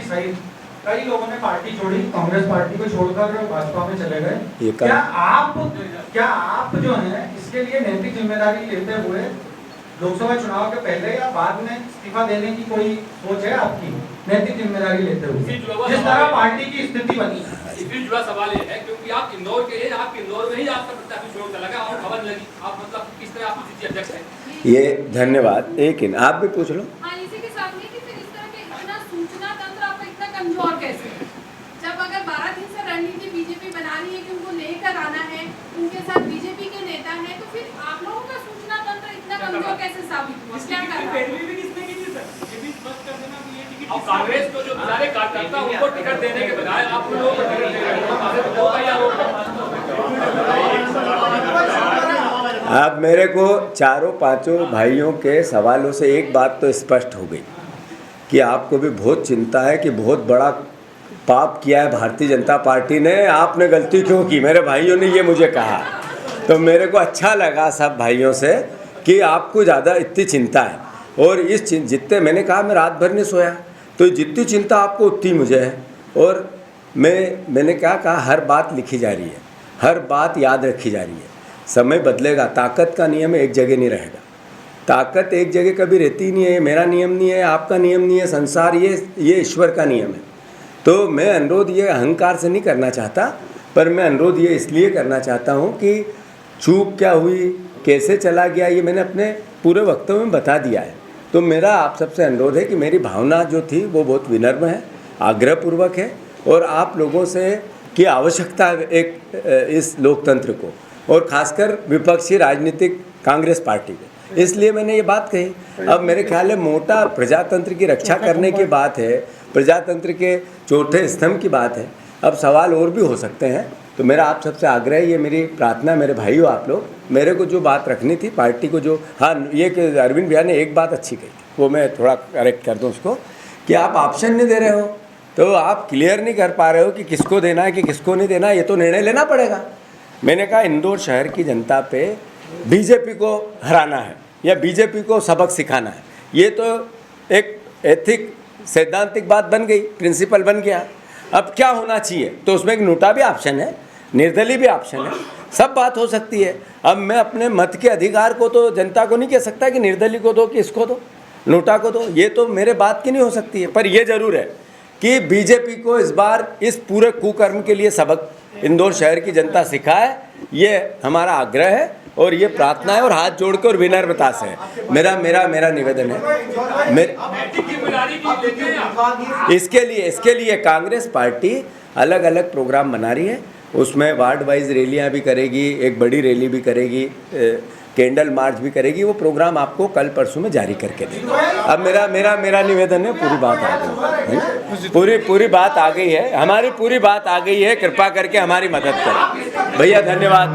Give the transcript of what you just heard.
सहित कई लोगों ने पार्टी छोड़ी, कांग्रेस पार्टी को छोड़कर भाजपा में चले गए। क्या आप जो है इसके लिए नैतिक जिम्मेदारी लेते हुए लोकसभा चुनाव के पहले या बाद में इस्तीफा देने की कोई सोच है आपकी, नैतिक जिम्मेदारी लेते हुए जिस तरह पार्टी की स्थिति बनी? इससे जुड़ा सवाल ये है क्योंकि आप इंदौर के हैं, आप इंदौर में ही आपका प्रत्याशी चुनाव चला गया और खबर लगी, आप मतलब किस तरह आप उसी अध्यक्ष हैं? ये धन्यवाद। एक आप भी पूछ लो। इसी के साथ में कि फिर इस तरह के इतना सूचना तंत्र आपका इतना कमजोर कैसे है? जब अगर 12 दिन से रणनीति बीजेपी बना रही है कि उनको लेकर आना है, उनके साथ बीजेपी के नेता हैं, तो फिर आप लोगों का सूचना तंत्र इतना कमजोर कैसे साबित हुआ? क्या कर रहा अब कांग्रेस को जो बिचारे कार्यकर्ता उनको टिकट देने के बजाय आप लोगों को टिकट दे रहे हो। अब मेरे को चारों पांचों भाइयों के सवालों से एक बात तो स्पष्ट हो गई कि आपको भी बहुत चिंता है कि बहुत बड़ा पाप किया है भारतीय जनता पार्टी ने, आपने गलती क्यों की। मेरे भाइयों ने ये मुझे कहा तो मेरे को अच्छा लगा सब भाइयों से कि आपको ज़्यादा इतनी चिंता है। और इस जितने मैंने कहा मैं रात भर नहीं सोया, तो जितनी चिंता आपको उतनी मुझे है। और मैंने क्या कहा, हर बात लिखी जा रही है, हर बात याद रखी जा रही है। समय बदलेगा, ताकत का नियम एक जगह नहीं रहेगा, ताकत एक जगह कभी रहती नहीं है। मेरा नियम नहीं है, आपका नियम नहीं है, संसार ये ईश्वर का नियम है। तो मैं अनुरोध ये अहंकार से नहीं करना चाहता, पर मैं अनुरोध ये इसलिए करना चाहता हूँ कि चूक क्या हुई, कैसे चला गया, ये मैंने अपने पूरे वक्तव्य में बता दिया है। तो मेरा आप सबसे अनुरोध है कि मेरी भावना जो थी वो बहुत विनम्र है, आग्रहपूर्वक है, और आप लोगों से की आवश्यकता है एक इस लोकतंत्र को, और खासकर विपक्षी राजनीतिक कांग्रेस पार्टी को। इसलिए मैंने ये बात कही। अब मेरे ख्याल है मोटा प्रजातंत्र की रक्षा करने की बात है, प्रजातंत्र के चौथे स्तंभ की बात है। अब सवाल और भी हो सकते हैं, तो मेरा आप सबसे आग्रह है, ये मेरी प्रार्थना, मेरे भाइयों आप लोग, मेरे को जो बात रखनी थी पार्टी को, जो हाँ ये कि अरविंद भैया ने एक बात अच्छी कही, वो मैं थोड़ा करेक्ट कर दूं उसको, कि आप ऑप्शन नहीं दे रहे हो, तो आप क्लियर नहीं कर पा रहे हो कि किसको देना है कि किसको नहीं देना, ये तो निर्णय लेना पड़ेगा। मैंने कहा इंदौर शहर की जनता पे बीजेपी को हराना है या बीजेपी को सबक सिखाना है, ये तो एक एथिक सैद्धांतिक बात बन गई, प्रिंसिपल बन गया। अब क्या होना चाहिए, तो उसमें एक नोटा भी ऑप्शन है, निर्दलीय भी ऑप्शन है, सब बात हो सकती है। अब मैं अपने मत के अधिकार को तो जनता को नहीं कह सकता कि निर्दलीय को दो कि इसको दो, नोटा को दो, ये तो मेरे बात की नहीं हो सकती है। पर यह जरूर है कि बीजेपी को इस बार इस पूरे कुकर्म के लिए सबक इंदौर शहर की जनता सिखाए, ये हमारा आग्रह है और ये प्रार्थना है, और हाथ जोड़कर और विनम्रता से मेरा निवेदन है। इसके लिए कांग्रेस पार्टी अलग अलग प्रोग्राम बना रही है, उसमें वार्ड वाइज रैलियां भी करेगी, एक बड़ी रैली भी करेगी, कैंडल मार्च भी करेगी। वो प्रोग्राम आपको कल परसों में जारी करके देगा। अब मेरा निवेदन है, पूरी बात आ गई है, पूरी बात आ गई है, हमारी पूरी बात आ गई है, कृपा करके हमारी मदद करें भैया। धन्यवाद।